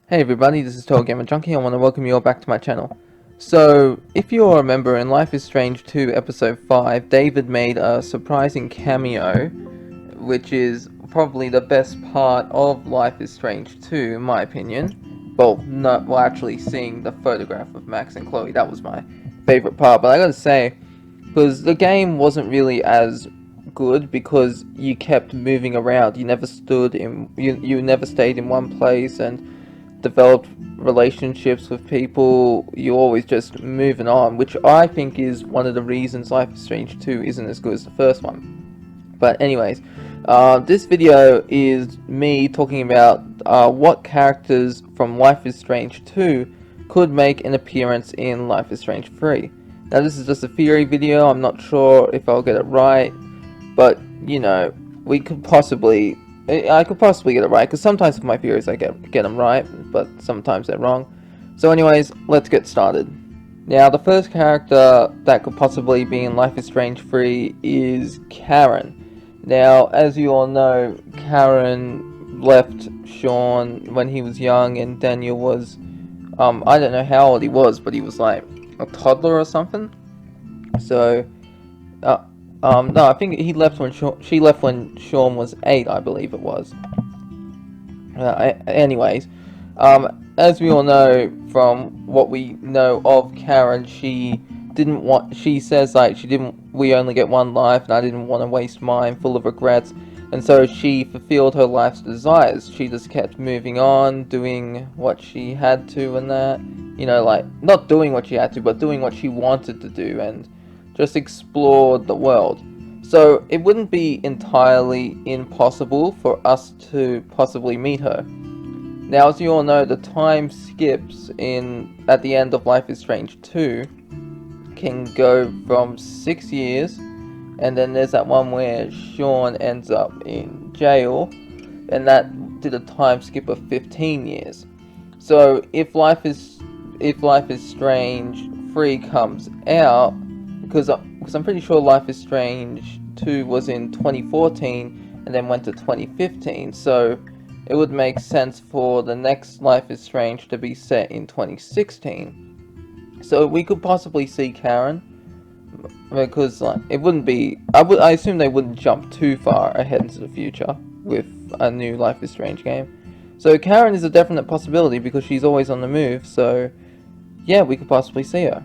Hey everybody, this is TotalGamerJunkie. I want to welcome you all back to my channel. So, if you all remember, in Life is Strange 2 Episode 5, David made a surprising cameo, which is probably the best part of Life is Strange 2, in my opinion. Well, actually seeing the photograph of Max and Chloe, that was my favorite part. But I gotta say, because the game wasn't really as good because you kept moving around. You never you never stayed in one place and developed relationships with people. You always just moving on, which I think is one of the reasons Life is Strange 2 isn't as good as the first one. But anyways, this video is me talking about what characters from Life is Strange 2 could make an appearance in Life is Strange 3. Now this is just a theory video, I'm not sure if I'll get it right, but you know, we could possibly I could possibly get it right, because sometimes with my theories I get them right, but sometimes they're wrong. So anyways, let's get started. Now, the first character that could possibly be in Life is Strange 3 is Karen. Now, as you all know, Karen left Sean when he was young, and Daniel was, I don't know how old he was, but he was like a toddler or something. So, no, I think he left when she left when Sean was 8, I believe it was. Anyways, as we all know from what we know of Karen, she says like we only get one life and I didn't want to waste mine, full of regrets. And so she fulfilled her life's desires. She just kept moving on, doing what she had to and that. You know, like, not doing what she had to, but doing what she wanted to do and just explored the world. So it wouldn't be entirely impossible for us to possibly meet her. Now, as you all know, the time skips at the end of Life is Strange 2 can go from 6 years, and then there's that one where Sean ends up in jail, and that did a time skip of 15 years. So if Life is Strange 3 comes out, because I'm pretty sure Life is Strange 2 was in 2014 and then went to 2015, so it would make sense for the next Life is Strange to be set in 2016. So we could possibly see Karen, because like, it wouldn't be, I assume they wouldn't jump too far ahead into the future with a new Life is Strange game. So Karen is a definite possibility because she's always on the move, so yeah, we could possibly see her.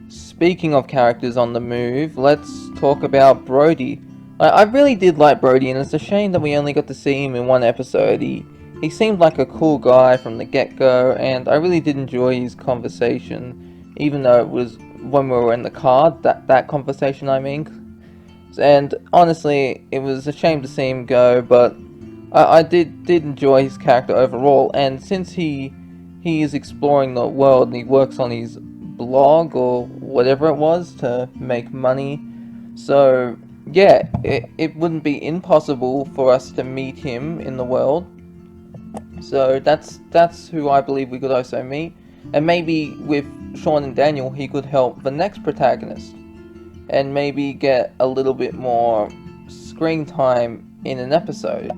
Speaking of characters on the move, let's talk about Brody. I really did like Brody, and it's a shame that we only got to see him in one episode. He seemed like a cool guy from the get-go, and I really did enjoy his conversation, even though it was when we were in the car, that conversation I mean. And honestly, it was a shame to see him go, but I did enjoy his character overall, and since he is exploring the world and he works on his blog or whatever it was to make money, so yeah, it wouldn't be impossible for us to meet him in the world. So that's who I believe we could also meet, and maybe with Sean and Daniel he could help the next protagonist and maybe get a little bit more screen time in an episode.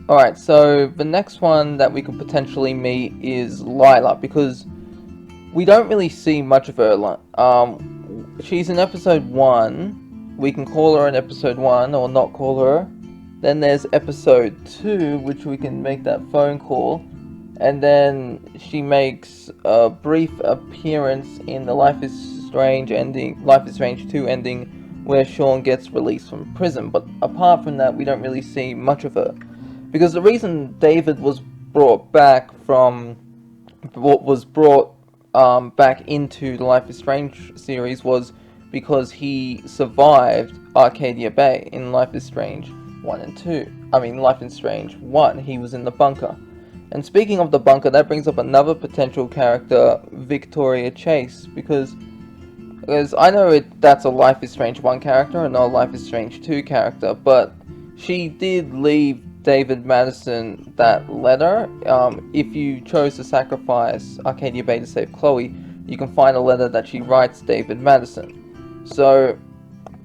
Alright, so the next one that we could potentially meet is Lila, because we don't really see much of her. She's in episode 1. We can call her in episode 1 or not call her. Then there's episode 2, which we can make that phone call. And then she makes a brief appearance in the Life is Strange 2 ending, where Sean gets released from prison. But apart from that, we don't really see much of her. Because the reason David was brought back back into the Life is Strange series was because he survived Arcadia Bay in Life is Strange 1 and 2. I mean, Life is Strange 1, he was in the bunker. And speaking of the bunker, that brings up another potential character, Victoria Chase, because I know that's a Life is Strange 1 character and not a Life is Strange 2 character, but she did leave David Madison that letter. If you chose to sacrifice Arcadia Bay to save Chloe, you can find a letter that she writes David Madison. So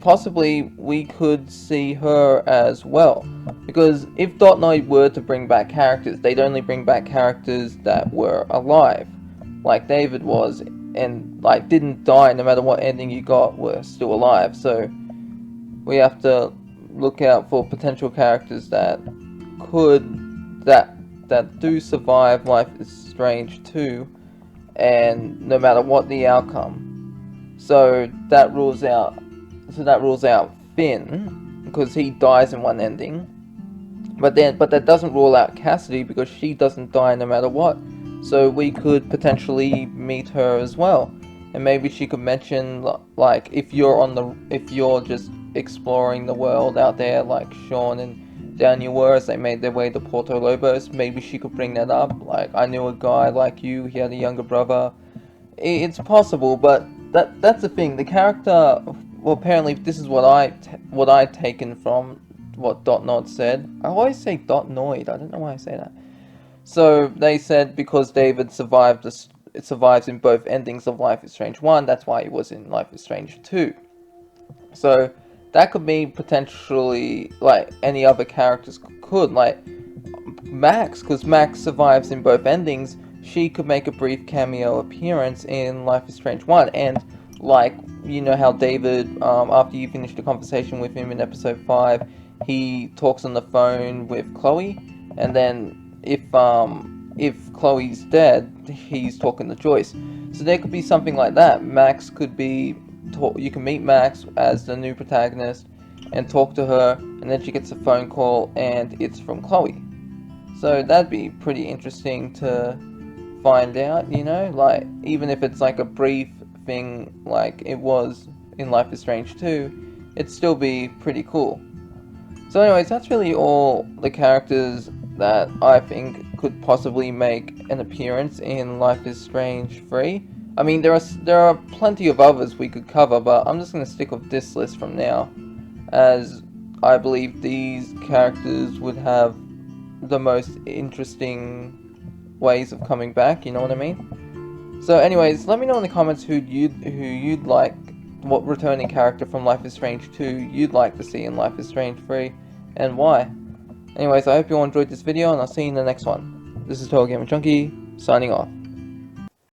possibly we could see her as well. Because if Dotnoid were to bring back characters, they'd only bring back characters that were alive, like David was, and like didn't die no matter what ending you got, were still alive. So we have to look out for potential characters that do survive Life is Strange 2, and no matter what the outcome. So that rules out Finn, because he dies in one ending. But that doesn't rule out Cassidy, because she doesn't die no matter what. So we could potentially meet her as well, and maybe she could mention, like, if you're just exploring the world out there, like Sean and Daniel were, as they made their way to Porto Lobos. Maybe she could bring that up. Like, I knew a guy like you. He had a younger brother. It's possible, but that's the thing. The character. Well, apparently, this is what I'd taken from what Dotnoid said. I always say Dotnoid. I don't know why I say that. So they said because David survives in both endings of Life is Strange 1, that's why he was in Life is Strange 2. So that could mean potentially, like, any other characters could, like Max, because Max survives in both endings. She could make a brief cameo appearance in Life is Strange 1, and like, you know how David, after you finish the conversation with him in episode 5, he talks on the phone with Chloe, and then if Chloe's dead, he's talking to Joyce. So there could be something like that. Max could be, you can meet Max as the new protagonist and talk to her, and then she gets a phone call and it's from Chloe. So that'd be pretty interesting to find out, you know, like, even if it's like a brief thing like it was in Life is Strange 2, it'd still be pretty cool. So anyways, that's really all the characters that I think could possibly make an appearance in Life is Strange 3. I mean, there are plenty of others we could cover, but I'm just going to stick with this list from now, as I believe these characters would have the most interesting ways of coming back, you know what I mean? So anyways, let me know in the comments who you'd like, what returning character from Life is Strange 2 you'd like to see in Life is Strange 3, and why. Anyways, I hope you all enjoyed this video, and I'll see you in the next one. This is TotalGamerJunkie, signing off.